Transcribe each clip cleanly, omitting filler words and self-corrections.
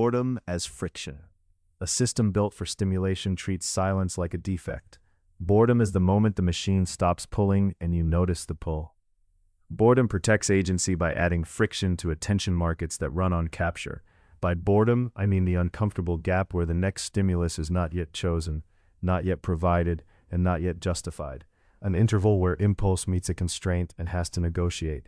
Boredom as friction. A system built for stimulation treats silence like a defect. Boredom is the moment the machine stops pulling and you notice the pull. Boredom protects agency by adding friction to attention markets that run on capture. By boredom, I mean the uncomfortable gap where the next stimulus is not yet chosen, not yet provided, and not yet justified. An interval where impulse meets a constraint and has to negotiate.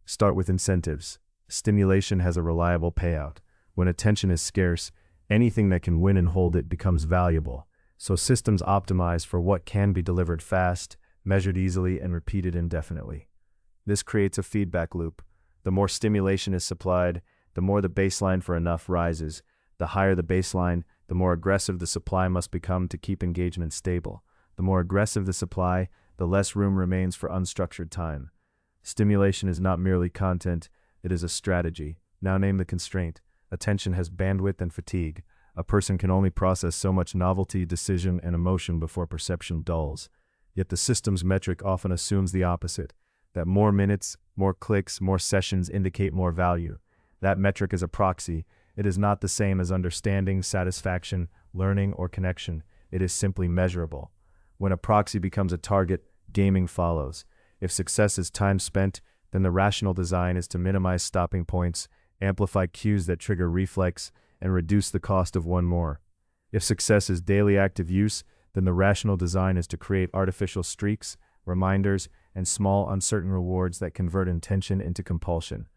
Start with incentives. Stimulation has a reliable payout. When attention is scarce, anything that can win and hold it becomes valuable. So systems optimize for what can be delivered fast, measured easily, and repeated indefinitely. This creates a feedback loop. The more stimulation is supplied, the more the baseline for enough rises. The higher the baseline, the more aggressive the supply must become to keep engagement stable. The more aggressive the supply, the less room remains for unstructured time. Stimulation is not merely content, it is a strategy. Now name the constraint. Attention has bandwidth and fatigue. A person can only process so much novelty, decision, and emotion before perception dulls. Yet the system's metric often assumes the opposite, that more minutes, more clicks, more sessions indicate more value. That metric is a proxy. It is not the same as understanding, satisfaction, learning, or connection. It is simply measurable. When a proxy becomes a target, gaming follows. If success is time spent, then the rational design is to minimize stopping points, amplify cues that trigger reflex, and reduce the cost of one more. If success is daily active use, then the rational design is to create artificial streaks, reminders, and small uncertain rewards that convert intention into compulsion.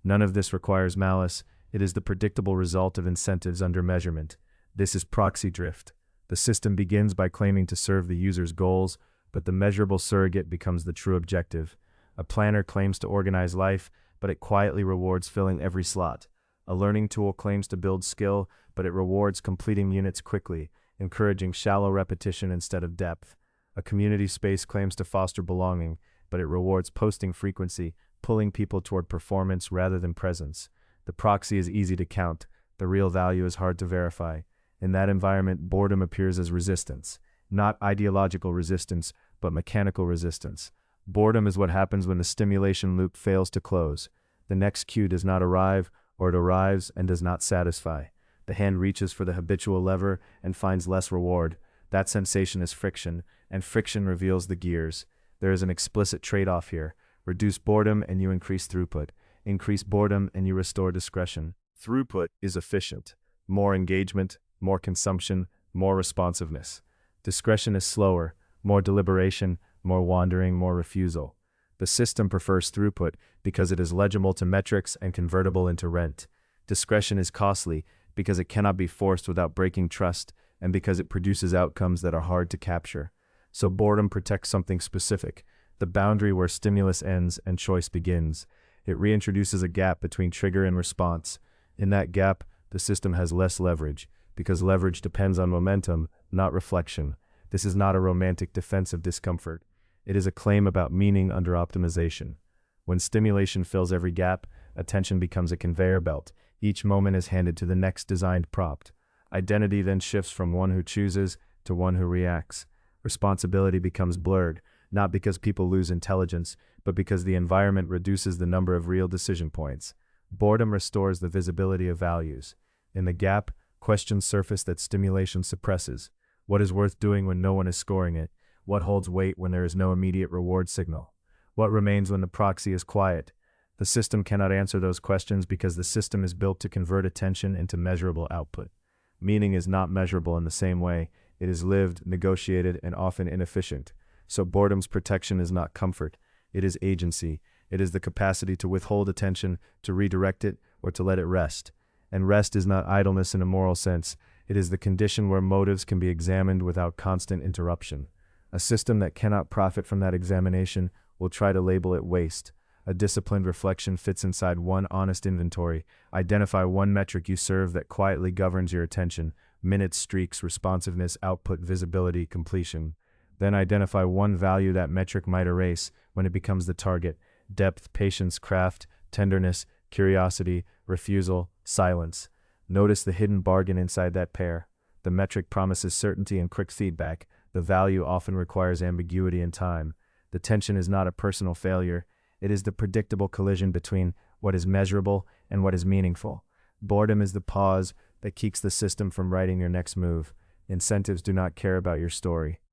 None of this requires malice. It is the predictable result of incentives under measurement. This is proxy drift. The system begins by claiming to serve the user's goals, but the measurable surrogate becomes the true objective. A planner claims to organize life, but it quietly rewards filling every slot. A learning tool claims to build skill, but it rewards completing units quickly, encouraging shallow repetition instead of depth. A community space claims to foster belonging, but it rewards posting frequency, pulling people toward performance rather than presence. The proxy is easy to count. The real value is hard to verify. In that environment, boredom appears as resistance. Not ideological resistance, but mechanical resistance. Boredom is what happens when the stimulation loop fails to close. The next cue does not arrive, or it arrives and does not satisfy. The hand reaches for the habitual lever and finds less reward. That sensation is friction, and friction reveals the gears. There is an explicit trade-off here. Reduce boredom and you increase throughput. Increase boredom and you restore discretion. Throughput is efficient. More engagement, more consumption, more responsiveness. Discretion is slower, more deliberation, more wandering, more refusal. The system prefers throughput because it is legible to metrics and convertible into rent. Discretion is costly because it cannot be forced without breaking trust and because it produces outcomes that are hard to capture. So boredom protects something specific, the boundary where stimulus ends and choice begins. It reintroduces a gap between trigger and response. In that gap, the system has less leverage, because leverage depends on momentum, not reflection. This is not a romantic defense of discomfort. It is a claim about meaning under optimization. When stimulation fills every gap, attention becomes a conveyor belt. Each moment is handed to the next designed prompt. Identity then shifts from one who chooses to one who reacts. Responsibility becomes blurred, not because people lose intelligence, but because the environment reduces the number of real decision points. Boredom restores the visibility of values. In the gap, questions surface that stimulation suppresses. What is worth doing when no one is scoring it? What holds weight when there is no immediate reward signal? What remains when the proxy is quiet? The system cannot answer those questions because the system is built to convert attention into measurable output. Meaning is not measurable in the same way. It is lived, negotiated, and often inefficient. So boredom's protection is not comfort. It is agency. It is the capacity to withhold attention, to redirect it, or to let it rest. And rest is not idleness in a moral sense. It is the condition where motives can be examined without constant interruption. A system that cannot profit from that examination will try to label it waste. A disciplined reflection fits inside one honest inventory. Identify one metric you serve that quietly governs your attention: minutes, streaks, responsiveness, output, visibility, completion. Then identify one value that metric might erase when it becomes the target: depth, patience, craft, tenderness, curiosity, refusal, silence. Notice the hidden bargain inside that pair. The metric promises certainty and quick feedback. The value often requires ambiguity and time. The tension is not a personal failure. It is the predictable collision between what is measurable and what is meaningful. Boredom is the pause that keeps the system from writing your next move. Incentives do not care about your story.